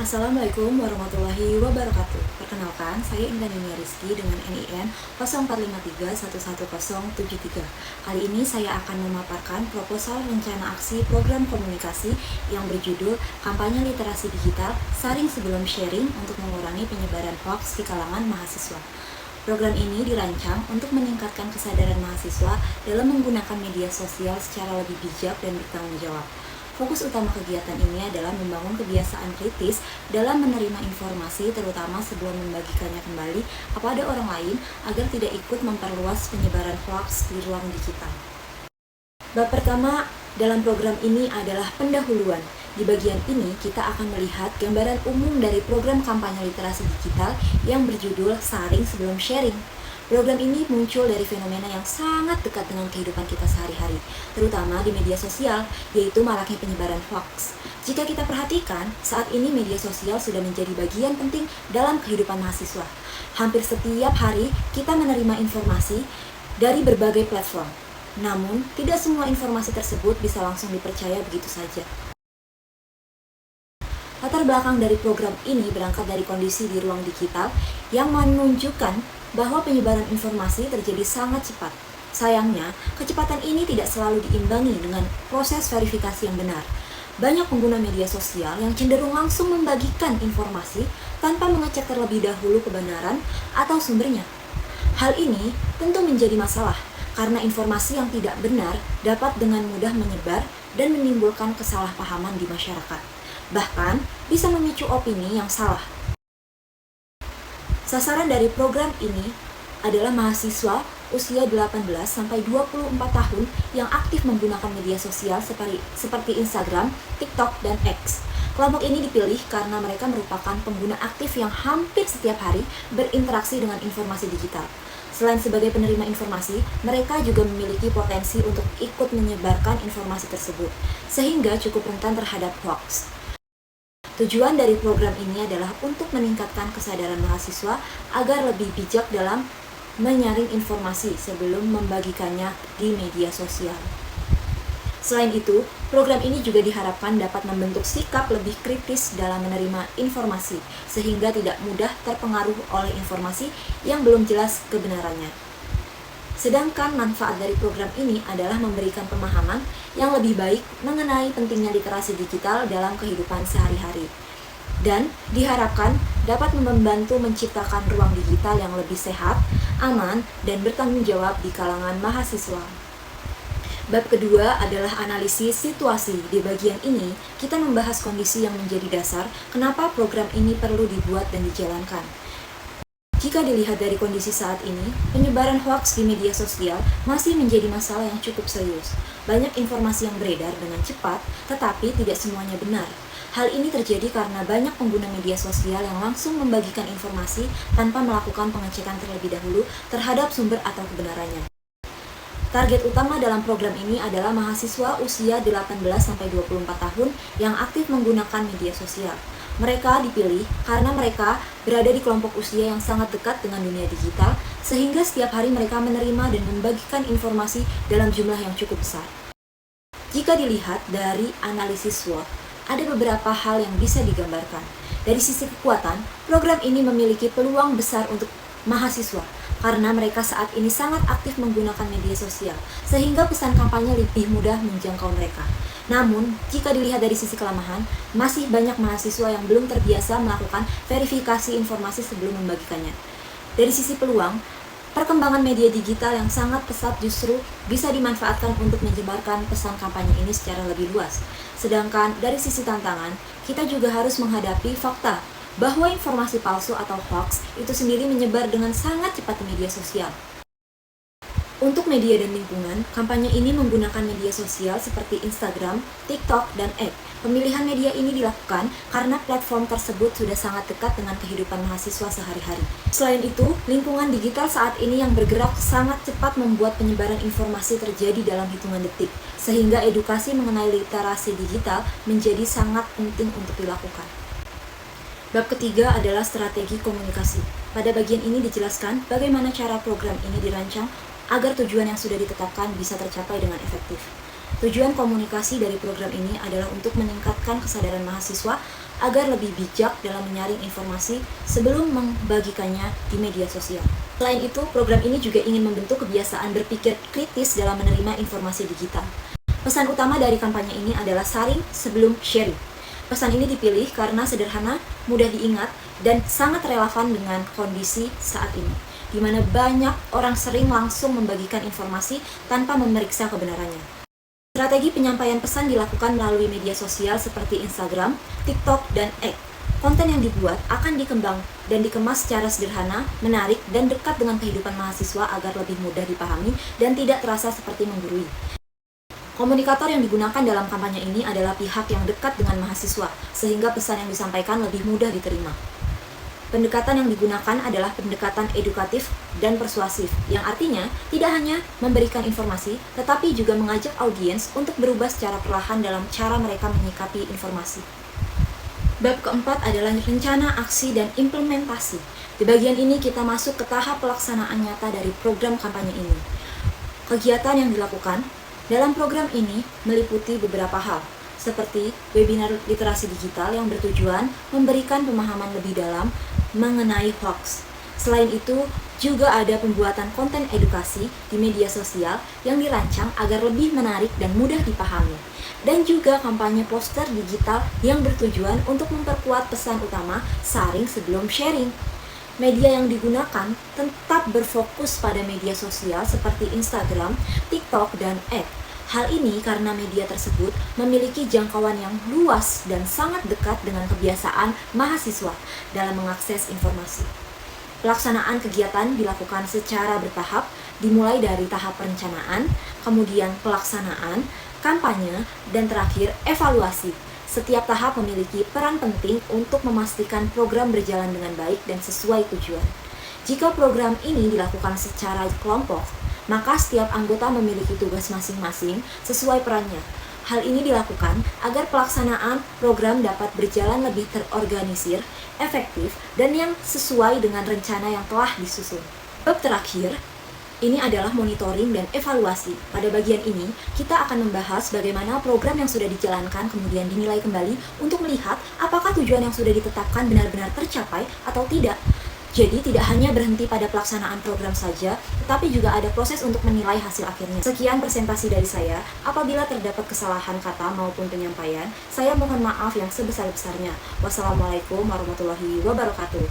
Assalamualaikum warahmatullahi wabarakatuh. Perkenalkan, saya Intan Dunia Rizky dengan NIN 0453111073. Kali ini saya akan memaparkan proposal rencana aksi program komunikasi yang berjudul Kampanye Literasi Digital Saring Sebelum Sharing untuk mengurangi penyebaran hoaks di kalangan mahasiswa. Program ini dirancang untuk meningkatkan kesadaran mahasiswa dalam menggunakan media sosial secara lebih bijak dan bertanggung jawab. Fokus utama kegiatan ini adalah membangun kebiasaan kritis dalam menerima informasi, terutama sebelum membagikannya kembali kepada orang lain agar tidak ikut memperluas penyebaran hoaks di ruang digital. Bab pertama dalam program ini adalah pendahuluan. Di bagian ini kita akan melihat gambaran umum dari program kampanye literasi digital yang berjudul Saring Sebelum Sharing. Program ini muncul dari fenomena yang sangat dekat dengan kehidupan kita sehari-hari, terutama di media sosial, yaitu maraknya penyebaran hoaks. Jika kita perhatikan, saat ini media sosial sudah menjadi bagian penting dalam kehidupan mahasiswa. Hampir setiap hari kita menerima informasi dari berbagai platform. Namun, tidak semua informasi tersebut bisa langsung dipercaya begitu saja. Latar belakang dari program ini berangkat dari kondisi di ruang digital yang menunjukkan bahwa penyebaran informasi terjadi sangat cepat. Sayangnya, kecepatan ini tidak selalu diimbangi dengan proses verifikasi yang benar. Banyak pengguna media sosial yang cenderung langsung membagikan informasi tanpa mengecek terlebih dahulu kebenaran atau sumbernya. Hal ini tentu menjadi masalah karena informasi yang tidak benar dapat dengan mudah menyebar dan menimbulkan kesalahpahaman di masyarakat. Bahkan bisa memicu opini yang salah. Sasaran dari program ini adalah mahasiswa usia 18-24 tahun yang aktif menggunakan media sosial seperti Instagram, TikTok, dan X. Kelompok ini dipilih karena mereka merupakan pengguna aktif yang hampir setiap hari berinteraksi dengan informasi digital. Selain sebagai penerima informasi, mereka juga memiliki potensi untuk ikut menyebarkan informasi tersebut, sehingga cukup rentan terhadap hoax. Tujuan dari program ini adalah untuk meningkatkan kesadaran mahasiswa agar lebih bijak dalam menyaring informasi sebelum membagikannya di media sosial. Selain itu, program ini juga diharapkan dapat membentuk sikap lebih kritis dalam menerima informasi, sehingga tidak mudah terpengaruh oleh informasi yang belum jelas kebenarannya. Sedangkan manfaat dari program ini adalah memberikan pemahaman yang lebih baik mengenai pentingnya literasi digital dalam kehidupan sehari-hari. Dan diharapkan dapat membantu menciptakan ruang digital yang lebih sehat, aman, dan bertanggung jawab di kalangan mahasiswa. Bab kedua adalah analisis situasi. Di bagian ini, kita membahas kondisi yang menjadi dasar kenapa program ini perlu dibuat dan dijalankan. Jika dilihat dari kondisi saat ini, penyebaran hoaks di media sosial masih menjadi masalah yang cukup serius. Banyak informasi yang beredar dengan cepat, tetapi tidak semuanya benar. Hal ini terjadi karena banyak pengguna media sosial yang langsung membagikan informasi tanpa melakukan pengecekan terlebih dahulu terhadap sumber atau kebenarannya. Target utama dalam program ini adalah mahasiswa usia 18-24 tahun yang aktif menggunakan media sosial. Mereka dipilih karena mereka berada di kelompok usia yang sangat dekat dengan dunia digital, sehingga setiap hari mereka menerima dan membagikan informasi dalam jumlah yang cukup besar. Jika dilihat dari analisis SWOT, ada beberapa hal yang bisa digambarkan. Dari sisi kekuatan, program ini memiliki peluang besar untuk mahasiswa, karena mereka saat ini sangat aktif menggunakan media sosial, sehingga pesan kampanye lebih mudah menjangkau mereka. Namun, jika dilihat dari sisi kelemahan, masih banyak mahasiswa yang belum terbiasa melakukan verifikasi informasi sebelum membagikannya. Dari sisi peluang, perkembangan media digital yang sangat pesat justru bisa dimanfaatkan untuk menyebarkan pesan kampanye ini secara lebih luas. Sedangkan dari sisi tantangan, kita juga harus menghadapi fakta bahwa informasi palsu atau hoax itu sendiri menyebar dengan sangat cepat di media sosial. Untuk media dan lingkungan, kampanye ini menggunakan media sosial seperti Instagram, TikTok, dan X. Pemilihan media ini dilakukan karena platform tersebut sudah sangat dekat dengan kehidupan mahasiswa sehari-hari. Selain itu, lingkungan digital saat ini yang bergerak sangat cepat membuat penyebaran informasi terjadi dalam hitungan detik, sehingga edukasi mengenai literasi digital menjadi sangat penting untuk dilakukan. Bab ketiga adalah strategi komunikasi. Pada bagian ini dijelaskan bagaimana cara program ini dirancang agar tujuan yang sudah ditetapkan bisa tercapai dengan efektif. Tujuan komunikasi dari program ini adalah untuk meningkatkan kesadaran mahasiswa agar lebih bijak dalam menyaring informasi sebelum membagikannya di media sosial. Selain itu, program ini juga ingin membentuk kebiasaan berpikir kritis dalam menerima informasi digital. Pesan utama dari kampanye ini adalah saring sebelum sharing. Pesan ini dipilih karena sederhana, mudah diingat, dan sangat relevan dengan kondisi saat ini, di mana banyak orang sering langsung membagikan informasi tanpa memeriksa kebenarannya. Strategi penyampaian pesan dilakukan melalui media sosial seperti Instagram, TikTok, dan X. Konten yang dibuat akan dikembang dan dikemas secara sederhana, menarik, dan dekat dengan kehidupan mahasiswa agar lebih mudah dipahami dan tidak terasa seperti menggurui. Komunikator yang digunakan dalam kampanye ini adalah pihak yang dekat dengan mahasiswa, sehingga pesan yang disampaikan lebih mudah diterima. Pendekatan yang digunakan adalah pendekatan edukatif dan persuasif, yang artinya tidak hanya memberikan informasi, tetapi juga mengajak audiens untuk berubah secara perlahan dalam cara mereka menyikapi informasi. Bab keempat adalah rencana, aksi, dan implementasi. Di bagian ini kita masuk ke tahap pelaksanaan nyata dari program kampanye ini. Kegiatan yang dilakukan dalam program ini meliputi beberapa hal, seperti webinar literasi digital yang bertujuan memberikan pemahaman lebih dalam mengenai hoax. Selain itu, juga ada pembuatan konten edukasi di media sosial yang dirancang agar lebih menarik dan mudah dipahami. Dan juga kampanye poster digital yang bertujuan untuk memperkuat pesan utama saring sebelum sharing. Media yang digunakan tetap berfokus pada media sosial seperti Instagram, TikTok, dan X. Hal ini karena media tersebut memiliki jangkauan yang luas dan sangat dekat dengan kebiasaan mahasiswa dalam mengakses informasi. Pelaksanaan kegiatan dilakukan secara bertahap, dimulai dari tahap perencanaan, kemudian pelaksanaan, kampanye, dan terakhir evaluasi. Setiap tahap memiliki peran penting untuk memastikan program berjalan dengan baik dan sesuai tujuan. Jika program ini dilakukan secara kelompok, maka setiap anggota memiliki tugas masing-masing sesuai perannya. Hal ini dilakukan agar pelaksanaan program dapat berjalan lebih terorganisir, efektif, dan yang sesuai dengan rencana yang telah disusun. Bab terakhir, ini adalah monitoring dan evaluasi. Pada bagian ini, kita akan membahas bagaimana program yang sudah dijalankan kemudian dinilai kembali untuk melihat apakah tujuan yang sudah ditetapkan benar-benar tercapai atau tidak. Jadi tidak hanya berhenti pada pelaksanaan program saja, tetapi juga ada proses untuk menilai hasil akhirnya. Sekian presentasi dari saya. Apabila terdapat kesalahan kata maupun penyampaian, saya mohon maaf yang sebesar-besarnya. Wassalamualaikum warahmatullahi wabarakatuh.